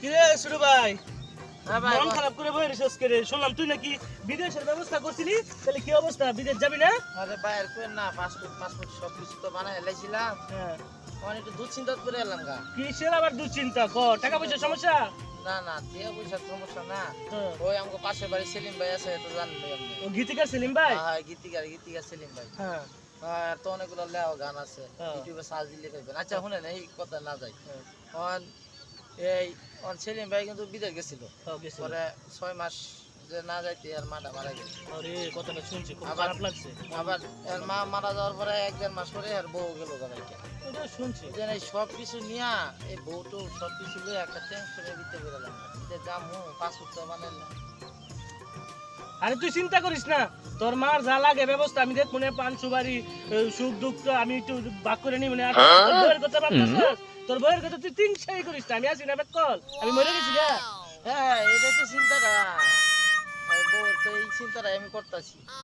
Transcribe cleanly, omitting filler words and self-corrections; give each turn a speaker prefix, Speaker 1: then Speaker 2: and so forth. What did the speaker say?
Speaker 1: কিরে শুরু ভাই
Speaker 2: হ্যাঁ ভাই
Speaker 1: মন খারাপ করে বই রিসার্চ করে শুনলাম তুই নাকি বিদেশের ব্যবস্থা করছিলি তাহলে কি অবস্থা বিদেশ যাবি না
Speaker 2: আরে ভাই আর কই না পাসপোর্ট সবকিছু তো বানাই লাইছিলাম
Speaker 1: হ্যাঁ
Speaker 2: অনেক একটু দুশ্চিন্তা করে এলাম গা
Speaker 1: কিসের আবার দুশ্চিন্তা ক টাকা পয়সার সমস্যা
Speaker 2: না টিয়া পয়সার সমস্যা না
Speaker 1: হ্যাঁ।
Speaker 2: ওই আমাকে পাশের বাড়ি সেলিম ভাই আছে তো জানবে আপনি
Speaker 1: ও গীতিকার সেলিম ভাই
Speaker 2: হ্যাঁ গীতিকার সেলিম ভাই
Speaker 1: হ্যাঁ
Speaker 2: হ্যাঁ তো অনেকগুলো লেও গান আছে
Speaker 1: হ্যাঁ।
Speaker 2: ইউটিউবে সার্চ দিলে পাইবেন আচ্ছা শুনেন এই কথা না যাই
Speaker 1: হ্যাঁ।
Speaker 2: অন এই অন সেলিম ভাই কিন্তু বিদেশ গেছিল
Speaker 1: হ্যাঁ, গেছিল।
Speaker 2: পরে 6 মাস যে না যাইতে আর মাটা মারা গেছে
Speaker 1: আরে কথাটা শুনছি খুব
Speaker 2: আবার-
Speaker 1: খারাপ লাগছে
Speaker 2: আবার এর মা মারা যাওয়ার পরে 1-1.5 মাস পরে আর বউ গেল গাড়াইতে
Speaker 1: এটা শুনছি
Speaker 2: যেন এই সব কিছু নিয়া এই বউটো সব কিছু লয়ে একটা টেনশনের ভিতরে বেরোলাম যে দাম পাসপোর্ট তো বানাইলাম
Speaker 1: আরে তুই চিন্তা করিস না তোর মার যা লাগে ব্যবস্থা আমি দেখ মনে পান সুবারি সুখ দুঃখ আমি একটু বাক করে নি মানে আর তোর বউয়ের কথা ভাবতেছিস তোর বউয়ের কথা তুই চিন্তাই করিস না আমি আছি না বেক কল আমি মরে গেছি গা
Speaker 2: হ্যাঁ এটা তো চিন্তাটা বউর তো এই চিন্তাটা আমি করতেছি